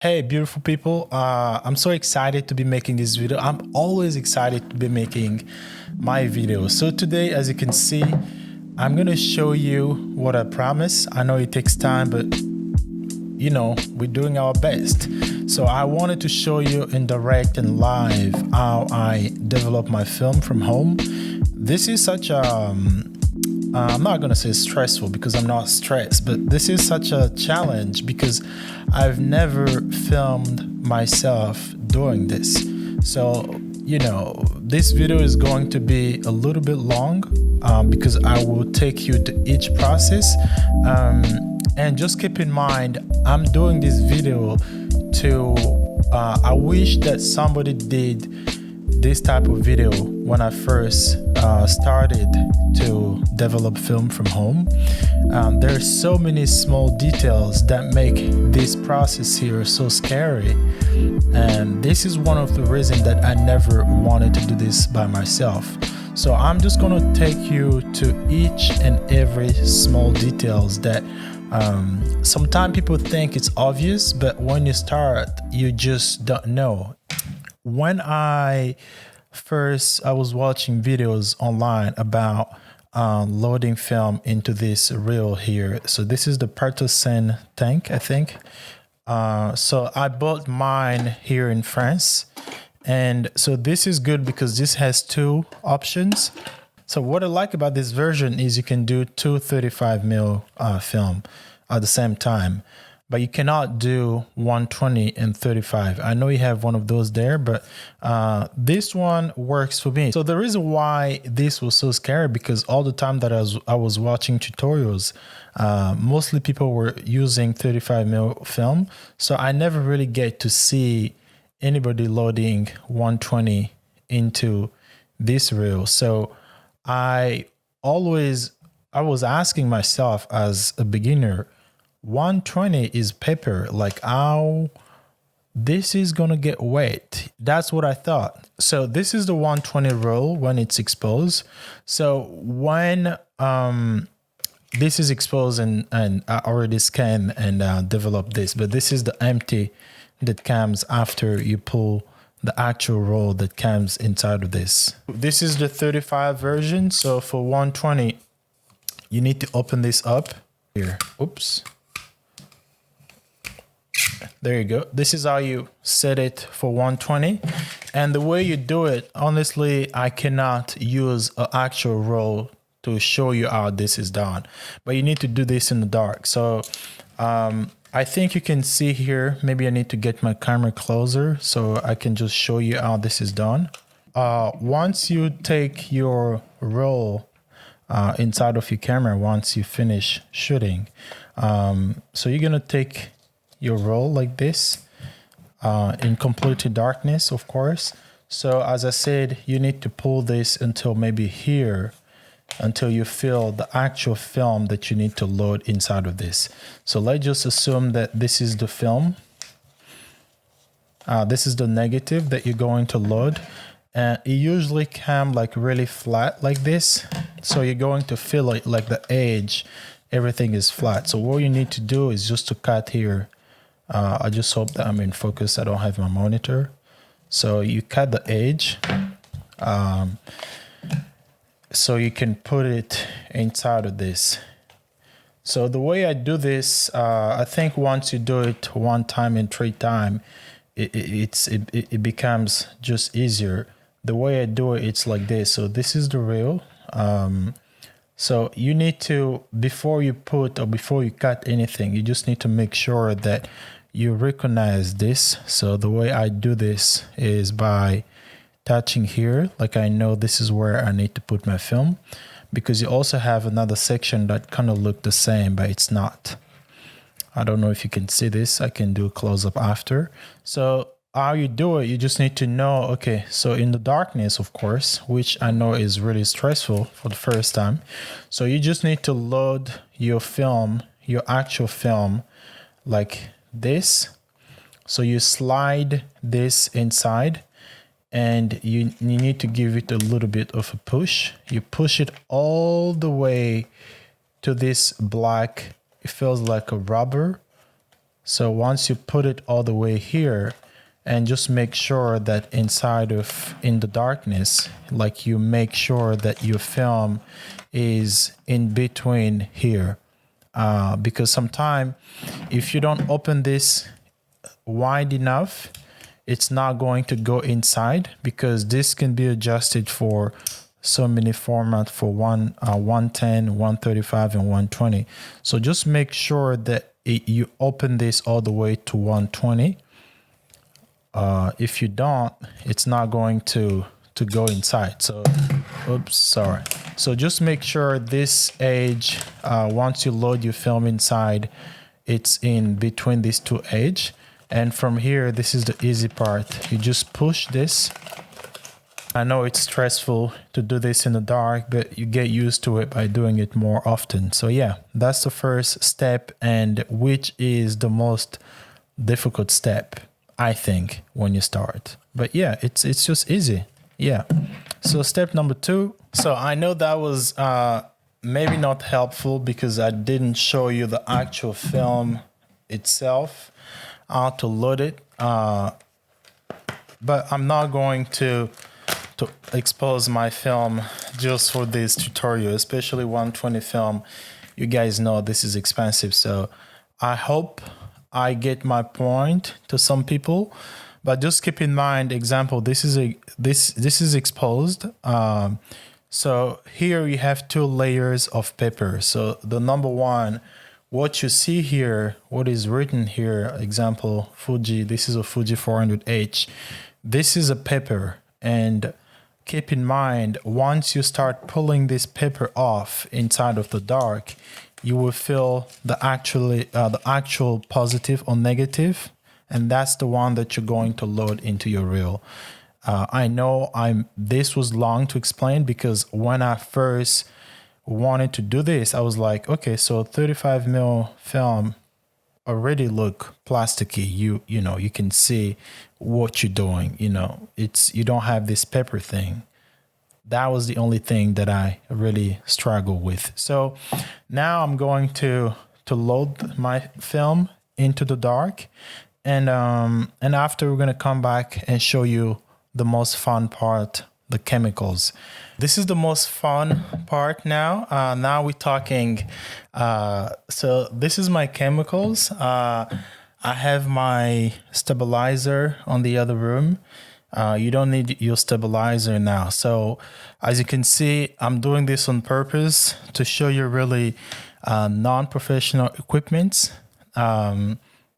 Hey, beautiful people. I'm so excited to be making this video. I'm always excited to be making my videos. So today, as you can see, I'm going to show you what I promise. I know it takes time, but we're doing our best. So I wanted to show you in direct and live how I develop my film from home. This is such a I'm not going to say stressful because I'm not stressed, but this is such a challenge because I've never filmed myself doing this. So, this video is going to be a little bit long because I will take you to each process. And just keep in mind, I'm doing this video I wish that somebody did this type of video when I first started to develop film from home. There are so many small details that make this process here so scary, and this is one of the reasons that I never wanted to do this by myself. So I'm just going to take you to each and every small details that sometimes people think it's obvious, but when you start, you just don't know. When I was watching videos online about loading film into this reel here. So this is the Partocene tank, I think. So I bought mine here in France. And so this is good because this has two options. So what I like about this version is you can do two 35mm film at the same time, but you cannot do 120 and 35. I know you have one of those there, but this one works for me. So the reason why this was so scary, because all the time that I was watching tutorials, mostly people were using 35mm film. So I never really get to see anybody loading 120 into this reel. So I was asking myself as a beginner, 120 is paper, like how this is gonna get wet. That's what I thought. So this is the 120 roll when it's exposed. So when this is exposed and I already scanned and developed this, but this is the empty that comes after you pull the actual roll that comes inside of this. This is the 35 version. So for 120, you need to open this up here. Oops. There you go. This is how you set it for 120. And the way you do it, honestly, I cannot use an actual roll to show you how this is done. But you need to do this in the dark. So I think you can see here, maybe I need to get my camera closer so I can just show you how this is done. Once you take your roll inside of your camera, once you finish shooting, so you're gonna take your roll like this in completely darkness, of course. So as I said, you need to pull this until maybe here, until you feel the actual film that you need to load inside of this. So let's just assume that this is the film. This is the negative that you're going to load. And it usually comes like really flat like this. So you're going to feel it like the edge, everything is flat. So what you need to do is just to cut here. I just hope that I'm in focus. I don't have my monitor. So you cut the edge. So you can put it inside of this. So the way I do this, I think once you do it 1 time and 3 times, it becomes just easier. The way I do it, it's like this. So this is the reel. So you need to, before you cut anything, you just need to make sure that you recognize this. So the way I do this is by touching here, like I know this is where I need to put my film, because you also have another section that kind of look the same, but it's not. I don't know if you can see this. I can do a close-up after. So how you do it, you just need to know, okay, so in the darkness, of course, which I know is really stressful for the first time. So you just need to load your film, your actual film, like this. So you slide this inside, and you need to give it a little bit of a push. You push it all the way to this black, it feels like a rubber So once you put it all the way here, and just make sure that in the darkness, like you make sure that your film is in between here, because sometimes if you don't open this wide enough, it's not going to go inside, because this can be adjusted for so many formats for 110, 135, and 120. So just make sure that you open this all the way to 120. If you don't, it's not going to go inside. So, oops, sorry. So just make sure this edge, once you load your film inside, it's in between these two edges. And from here, this is the easy part. You just push this. I know it's stressful to do this in the dark, but you get used to it by doing it more often. So yeah, that's the first step, and which is the most difficult step, I think, when you start. But yeah, it's just easy. Yeah. So step number 2. So I know that was maybe not helpful because I didn't show you the actual film itself, how to load it. But I'm not going to expose my film just for this tutorial, especially 120 film. You guys know this is expensive, so I hope I get my point to some people. But just keep in mind, example, this is exposed. So here you have 2 layers of paper. So the number one, what you see here, what is written here, example, Fuji, this is a Fuji 400H. This is a paper, and keep in mind, once you start pulling this paper off inside of the dark, you will feel the actual positive or negative, and that's the one that you're going to load into your reel. I know this was long to explain, because when I first wanted to do this, I was like, okay, so 35mm film already look plasticky. You know, you can see what you're doing. You know, you don't have this paper thing. That was the only thing that I really struggle with. So now I'm going to load my film into the dark, and after we're gonna come back and show you the most fun part, the chemicals. This is the most fun part now. Now we're talking. So this is my chemicals. I have my stabilizer on the other room. You don't need your stabilizer now. So as you can see, I'm doing this on purpose to show you really non-professional equipment.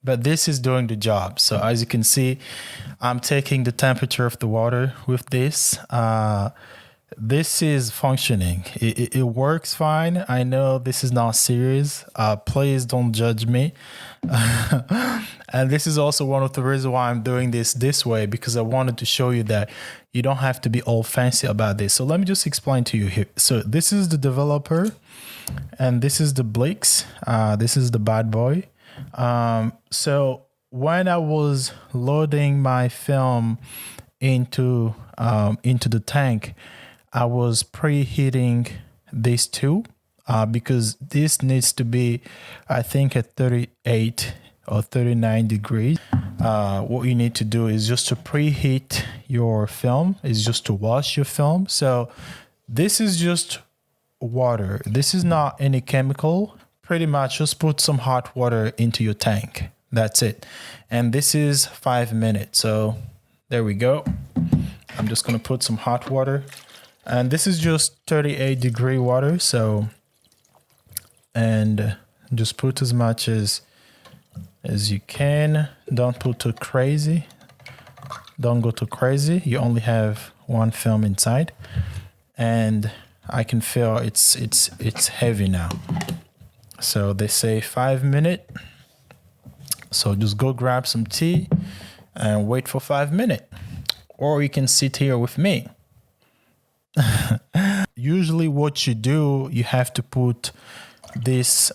But this is doing the job. So as you can see, I'm taking the temperature of the water with this. This is functioning. It works fine. I know this is not serious. Please don't judge me. And this is also one of the reasons why I'm doing this way, because I wanted to show you that you don't have to be all fancy about this. So let me just explain to you here. So this is the developer, and this is the Blix. This is the bad boy. So when I was loading my film into the tank, I was preheating these two because this needs to be, I think, at 38 or 39 degrees. What you need to do is just to preheat your film, is just to wash your film. So this is just water. This is not any chemical. Pretty much just put some hot water into your tank. That's it. And this is 5 minutes. So there we go. I'm just going to put some hot water. And this is just 38-degree water. So, and just put as much as you can. Don't put too crazy. Don't go too crazy. You only have one film inside. And I can feel it's heavy now. So they say 5 minutes. So just go grab some tea and wait for 5 minutes. Or you can sit here with me. Usually what you do, you have to put this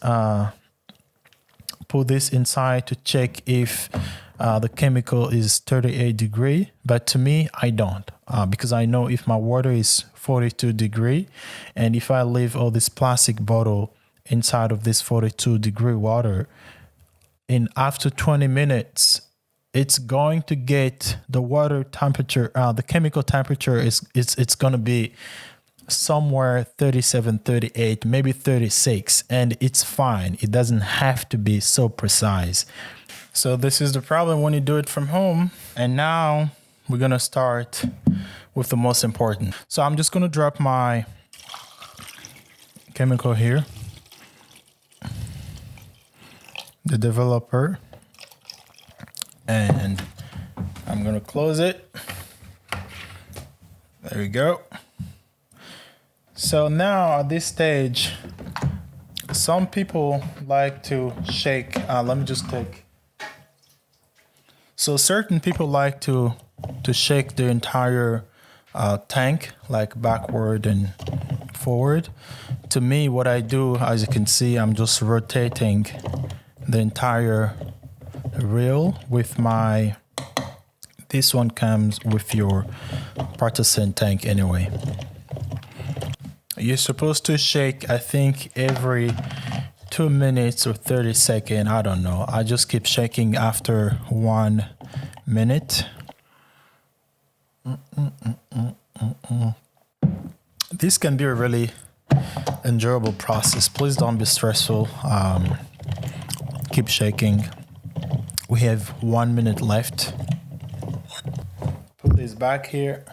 inside to check if the chemical is 38 degree. But to me, I don't, because I know if my water is 42 degree, and if I leave all this plastic bottle inside of this 42 degree water, in after 20 minutes, it's going to get the water temperature, the chemical temperature it's going to be somewhere 37, 38, maybe 36, and it's fine. It doesn't have to be so precise. So this is the problem when you do it from home. And now we're going to start with the most important. So I'm just going to drop my chemical here, the developer, and I'm going to close it. There we go. So now at this stage, some people like to shake. Let me just take. So certain people like to shake the entire tank, like backward and forward. To me, what I do, as you can see, I'm just rotating the entire reel with my. This one comes with your partisan tank anyway. You're supposed to shake, I think, every 2 minutes or 30 seconds. I don't know. I just keep shaking after 1 minute. This can be a really enjoyable process. Please don't be stressful. Keep shaking. We have 1 minute left. Put this back here.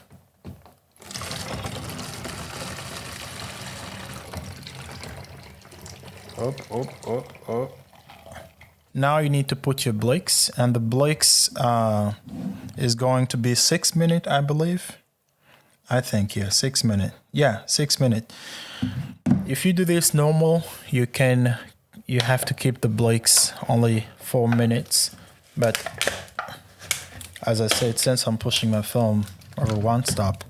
Up. Now you need to put your Blix, and the Blix is going to be 6 minutes, I believe. I think, yeah, 6 minutes. Yeah, 6 minutes. If you do this normal, you have to keep the Blix only 4 minutes. But as I said, since I'm pushing my film over one stop,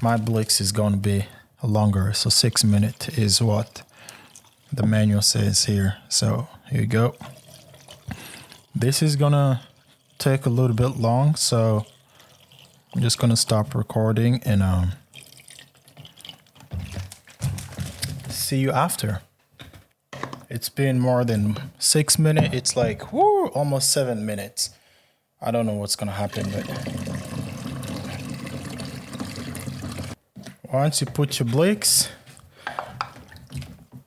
my Blix is going to be longer. So 6 minutes is what the manual says here. So here you go. This is gonna take a little bit long, so I'm just gonna stop recording and see you after. It's been more than 6 minutes. It's like almost 7 minutes. I don't know what's gonna happen, but once you put your Blix.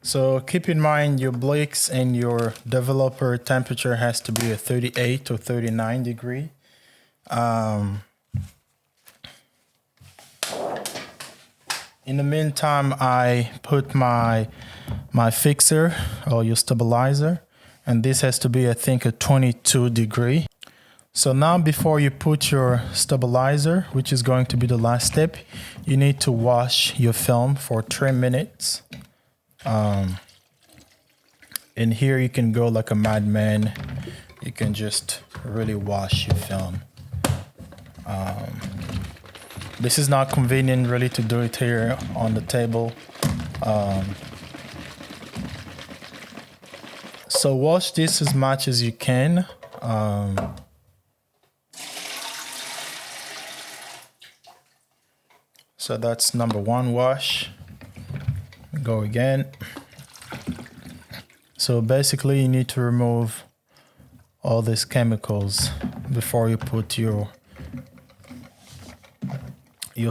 So keep in mind your Blix and your developer temperature has to be a 38 or 39 degree. In the meantime, I put my fixer or your stabilizer, and this has to be, I think, a 22 degree. So now before you put your stabilizer, which is going to be the last step, you need to wash your film for 3 minutes. And here you can go like a madman. You can just really wash your film. This is not convenient really to do it here on the table. So wash this as much as you can. So that's number one wash. Go again. So basically you need to remove all these chemicals before you put your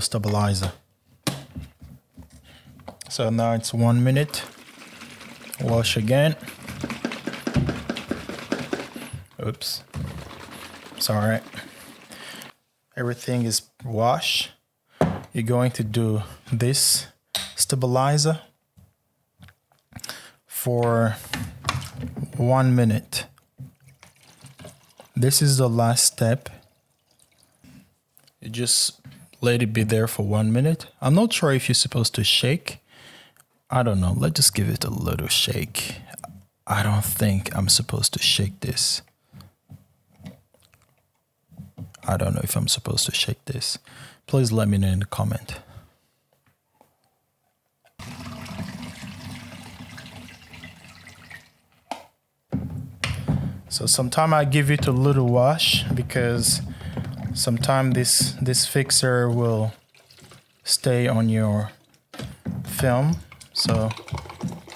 stabilizer. So now it's 1 minute. Wash again. Oops. Sorry. Everything is washed. You're going to do this stabilizer for 1 minute. This is the last step. You just let it be there for 1 minute. I'm not sure if you're supposed to shake. I don't know. Let's just give it a little shake. I don't think I'm supposed to shake this. I don't know if I'm supposed to shake this. Please let me know in the comment. So sometimes I give it a little wash because sometimes this fixer will stay on your film. So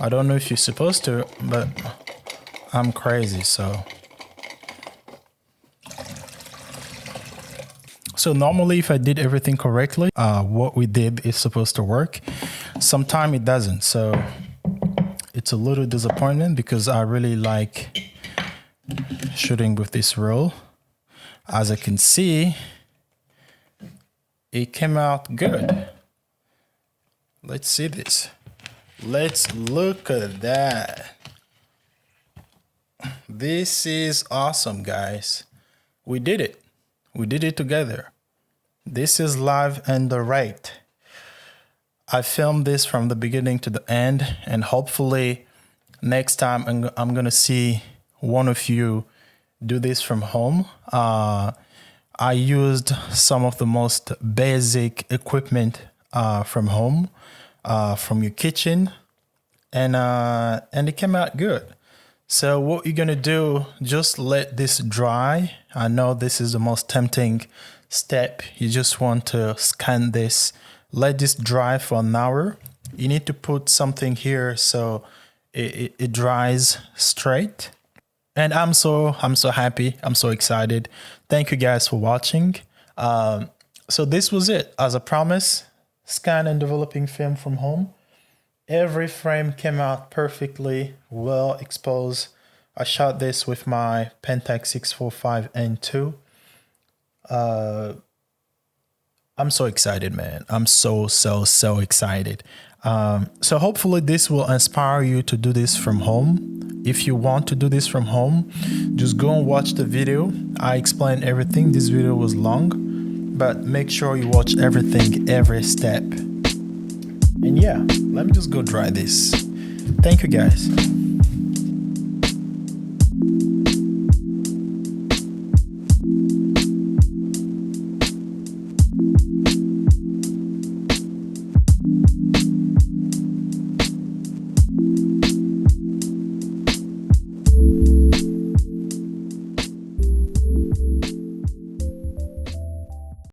I don't know if you're supposed to, but I'm crazy, so So normally if I did everything correctly, what we did is supposed to work. Sometimes it doesn't. So it's a little disappointment because I really like shooting with this roll. As I can see, it came out good. Let's see this. Let's look at that. This is awesome, guys. We did it. We did it together. This is live and direct. I filmed this from the beginning to the end, and hopefully next time I'm gonna see one of you do this from home. I used some of the most basic equipment from home, from your kitchen, and it came out good. So what you're gonna do, just let this dry. I know this is the most tempting step. You just want to scan this, let this dry for an hour. You need to put something here so it dries straight. And I'm so happy. I'm so excited. Thank you guys for watching. So this was it. As I promised, scan and developing film from home. Every frame came out perfectly well exposed. I shot this with my Pentax 645N2. I'm so excited, man. I'm so excited. So hopefully this will inspire you to do this from home. If you want to do this from home, just go and watch the video. I explained everything. This video was long, but make sure you watch everything, every step. And yeah, let me just go dry this. Thank you guys.